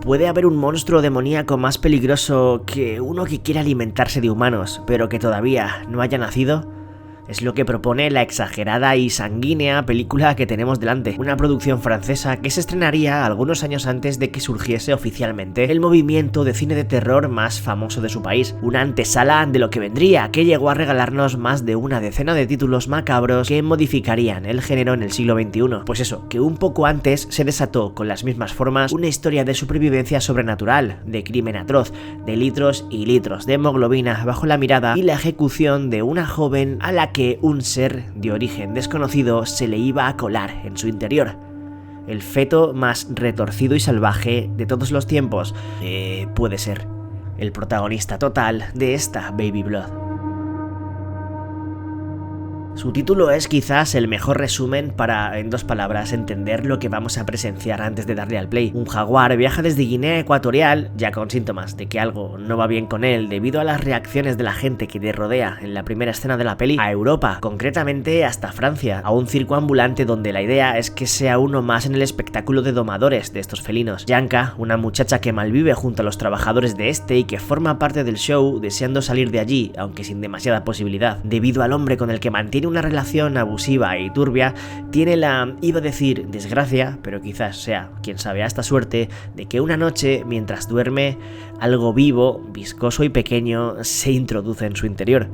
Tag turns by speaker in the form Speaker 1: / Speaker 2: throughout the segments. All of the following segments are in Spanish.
Speaker 1: ¿Puede haber un monstruo demoníaco más peligroso que uno que quiere alimentarse de humanos, pero que todavía no haya nacido? Es lo que propone la exagerada y sanguínea película que tenemos delante, una producción francesa que se estrenaría algunos años antes de que surgiese oficialmente el movimiento de cine de terror más famoso de su país, una antesala de lo que vendría, que llegó a regalarnos más de una decena de títulos macabros que modificarían el género en el siglo XXI. Pues eso, que un poco antes se desató con las mismas formas una historia de supervivencia sobrenatural, de crimen atroz, de litros y litros de hemoglobina bajo la mirada y la ejecución de una joven a la que un ser de origen desconocido se le iba a colar en su interior. El feto más retorcido y salvaje de todos los tiempos puede ser el protagonista total de esta Baby Blood. Su título es quizás el mejor resumen para, en 2 palabras, entender lo que vamos a presenciar antes de darle al play. Un jaguar viaja desde Guinea Ecuatorial, ya con síntomas de que algo no va bien con él debido a las reacciones de la gente que le rodea en la primera escena de la peli, a Europa, concretamente hasta Francia, a un circo ambulante donde la idea es que sea uno más en el espectáculo de domadores de estos felinos. Yanka, una muchacha que malvive junto a los trabajadores de este y que forma parte del show, deseando salir de allí, aunque sin demasiada posibilidad, debido al hombre con el que mantiene una relación abusiva y turbia, tiene la, iba a decir desgracia, pero quizás sea, quién sabe, hasta suerte, de que una noche, mientras duerme, algo vivo, viscoso y pequeño se introduce en su interior.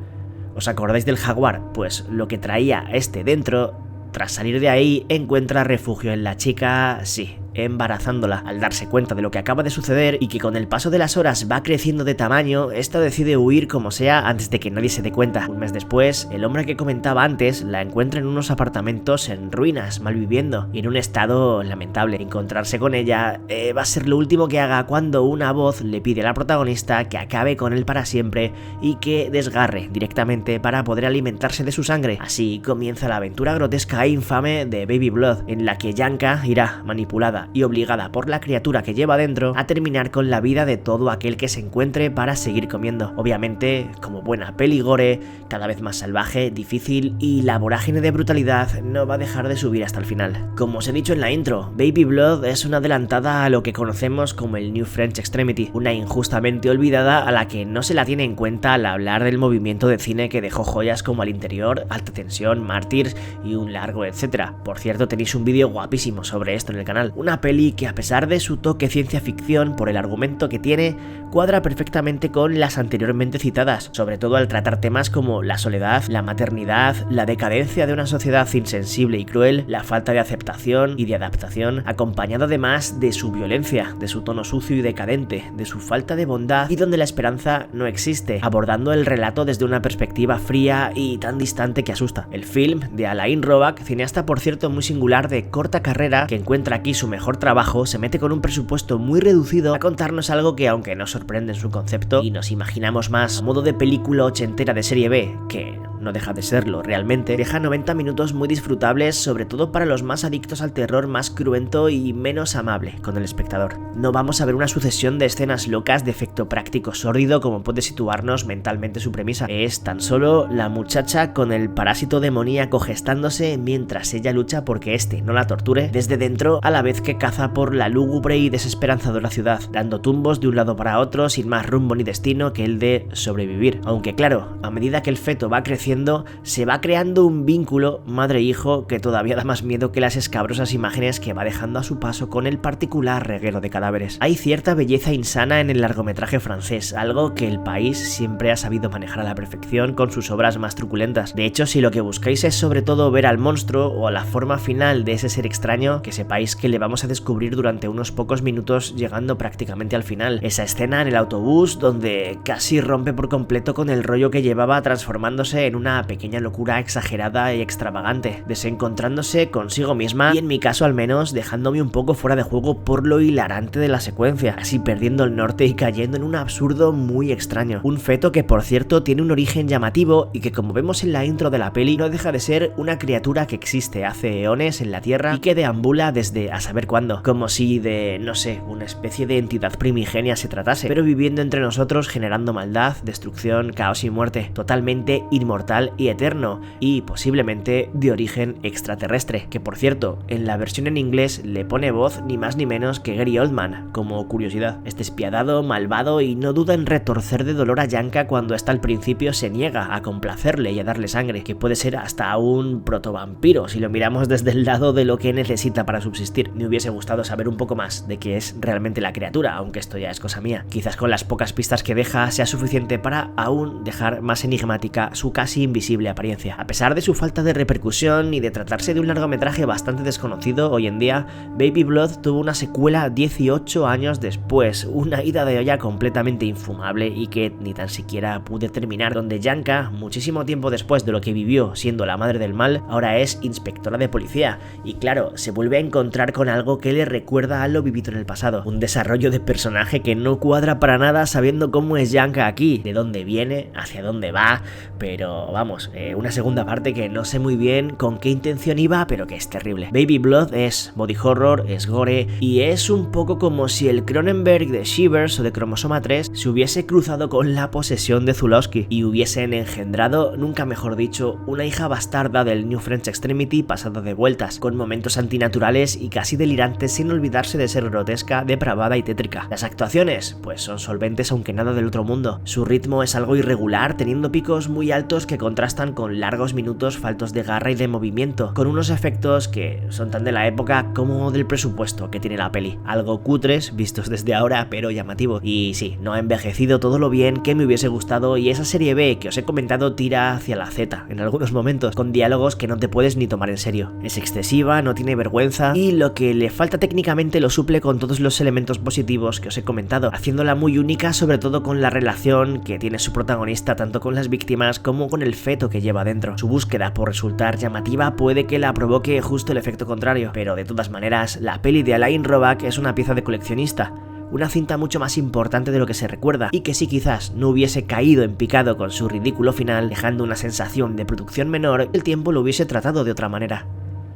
Speaker 1: ¿Os acordáis del jaguar? Pues lo que traía este dentro, tras salir de ahí, encuentra refugio en la chica, sí, embarazándola. Al darse cuenta de lo que acaba de suceder y que con el paso de las horas va creciendo de tamaño, esta decide huir como sea antes de que nadie se dé cuenta. Un mes después, el hombre que comentaba antes la encuentra en unos apartamentos en ruinas, malviviendo y en un estado lamentable. Encontrarse con ella va a ser lo último que haga cuando una voz le pide a la protagonista que acabe con él para siempre y que desgarre directamente para poder alimentarse de su sangre. Así comienza la aventura grotesca e infame de Baby Blood, en la que Yanka irá manipulada y obligada por la criatura que lleva dentro a terminar con la vida de todo aquel que se encuentre para seguir comiendo. Obviamente, como buena peli gore, cada vez más salvaje, difícil y la vorágine de brutalidad no va a dejar de subir hasta el final. Como os he dicho en la intro, Baby Blood es una adelantada a lo que conocemos como el New French Extremity, una injustamente olvidada a la que no se la tiene en cuenta al hablar del movimiento de cine que dejó joyas como Al Interior, Alta Tensión, Mártires y un largo etcétera. Por cierto, tenéis un vídeo guapísimo sobre esto en el canal. Una peli que, a pesar de su toque ciencia ficción por el argumento que tiene, cuadra perfectamente con las anteriormente citadas, sobre todo al tratar temas como la soledad, la maternidad, la decadencia de una sociedad insensible y cruel, la falta de aceptación y de adaptación, acompañado además de su violencia, de su tono sucio y decadente, de su falta de bondad y donde la esperanza no existe, abordando el relato desde una perspectiva fría y tan distante que asusta. El film de Alain Robac, cineasta por cierto muy singular de corta carrera, que encuentra aquí su mejor trabajo, se mete con un presupuesto muy reducido a contarnos algo que, aunque nos sorprende en su concepto y nos imaginamos más a modo de película ochentera de serie B, que no deja de serlo realmente, deja 90 minutos muy disfrutables, sobre todo para los más adictos al terror más cruento y menos amable con el espectador. No vamos a ver una sucesión de escenas locas de efecto práctico sórdido como puede situarnos mentalmente su premisa. Es tan solo la muchacha con el parásito demoníaco gestándose mientras ella lucha porque este no la torture desde dentro, a la vez que caza por la lúgubre y desesperanzadora ciudad, dando tumbos de un lado para otro sin más rumbo ni destino que el de sobrevivir. Aunque claro, a medida que el feto va creciendo, se va creando un vínculo madre-hijo que todavía da más miedo que las escabrosas imágenes que va dejando a su paso con el particular reguero de cadáveres. Hay cierta belleza insana en el largometraje francés, algo que el país siempre ha sabido manejar a la perfección con sus obras más truculentas. De hecho, si lo que buscáis es sobre todo ver al monstruo o a la forma final de ese ser extraño, que sepáis que le vamos a descubrir durante unos pocos minutos, llegando prácticamente al final. Esa escena en el autobús donde casi rompe por completo con el rollo que llevaba, transformándose en una pequeña locura exagerada y extravagante, desencontrándose consigo misma y, en mi caso al menos, dejándome un poco fuera de juego por lo hilarante de la secuencia, así perdiendo el norte y cayendo en un absurdo muy extraño. Un feto que, por cierto, tiene un origen llamativo y que, como vemos en la intro de la peli, no deja de ser una criatura que existe hace eones en la Tierra y que deambula desde a saber cuándo, como si de, no sé, una especie de entidad primigenia se tratase, pero viviendo entre nosotros, generando maldad, destrucción, caos y muerte, totalmente inmortal inmortal y eterno, y posiblemente de origen extraterrestre, que por cierto, en la versión en inglés le pone voz ni más ni menos que Gary Oldman, como curiosidad. Este despiadado, malvado y no duda en retorcer de dolor a Janka cuando hasta al principio se niega a complacerle y a darle sangre, que puede ser hasta un protovampiro si lo miramos desde el lado de lo que necesita para subsistir. Me hubiese gustado saber un poco más de qué es realmente la criatura, aunque esto ya es cosa mía. Quizás con las pocas pistas que deja sea suficiente para aún dejar más enigmática su casi invisible apariencia. A pesar de su falta de repercusión y de tratarse de un largometraje bastante desconocido hoy en día, Baby Blood tuvo una secuela 18 años después, una ida de olla completamente infumable y que ni tan siquiera pude terminar, donde Janka, muchísimo tiempo después de lo que vivió siendo la madre del mal, ahora es inspectora de policía y claro, se vuelve a encontrar con algo que le recuerda a lo vivido en el pasado, un desarrollo de personaje que no cuadra para nada sabiendo cómo es Janka aquí, de dónde viene, hacia dónde va, pero vamos, una segunda parte que no sé muy bien con qué intención iba, pero que es terrible. Baby Blood es body horror, es gore y es un poco como si el Cronenberg de Shivers o de Cromosoma 3 se hubiese cruzado con la posesión de Zulawski y hubiesen engendrado, nunca mejor dicho, una hija bastarda del New French Extremity pasada de vueltas, con momentos antinaturales y casi delirantes sin olvidarse de ser grotesca, depravada y tétrica. Las actuaciones, pues son solventes aunque nada del otro mundo. Su ritmo es algo irregular, teniendo picos muy altos que contrastan con largos minutos faltos de garra y de movimiento, con unos efectos que son tan de la época como del presupuesto que tiene la peli. Algo cutres, vistos desde ahora, pero llamativos. Y sí, no ha envejecido todo lo bien que me hubiese gustado y esa serie B que os he comentado tira hacia la Z en algunos momentos, con diálogos que no te puedes ni tomar en serio. Es excesiva, no tiene vergüenza y lo que le falta técnicamente lo suple con todos los elementos positivos que os he comentado, haciéndola muy única, sobre todo con la relación que tiene su protagonista tanto con las víctimas como con el feto que lleva dentro. Su búsqueda por resultar llamativa puede que la provoque justo el efecto contrario, pero de todas maneras, la peli de Alain Roback es una pieza de coleccionista, una cinta mucho más importante de lo que se recuerda y que si quizás no hubiese caído en picado con su ridículo final, dejando una sensación de producción menor, el tiempo lo hubiese tratado de otra manera.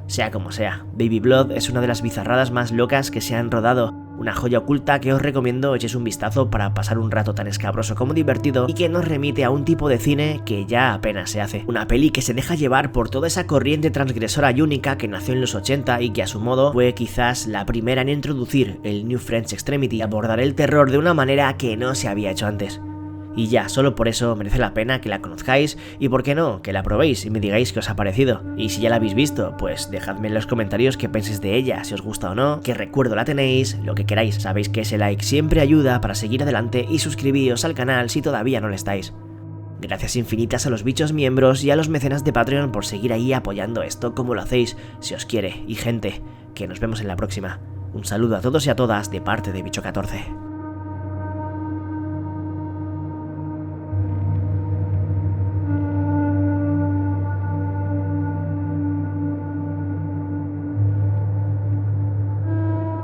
Speaker 1: Sea como sea, Baby Blood es una de las bizarradas más locas que se han rodado, una joya oculta que os recomiendo echéis un vistazo para pasar un rato tan escabroso como divertido y que nos remite a un tipo de cine que ya apenas se hace. Una peli que se deja llevar por toda esa corriente transgresora y única que nació en los 80 y que a su modo fue quizás la primera en introducir el New French Extremity y abordar el terror de una manera que no se había hecho antes. Y ya, solo por eso merece la pena que la conozcáis y por qué no, que la probéis y me digáis qué os ha parecido. Y si ya la habéis visto, pues dejadme en los comentarios qué pensáis de ella, si os gusta o no, qué recuerdo la tenéis, lo que queráis. Sabéis que ese like siempre ayuda para seguir adelante y suscribíos al canal si todavía no lo estáis. Gracias infinitas a los bichos miembros y a los mecenas de Patreon por seguir ahí apoyando esto como lo hacéis, si os quiere. Y gente, que nos vemos en la próxima. Un saludo a todos y a todas de parte de Bicho14.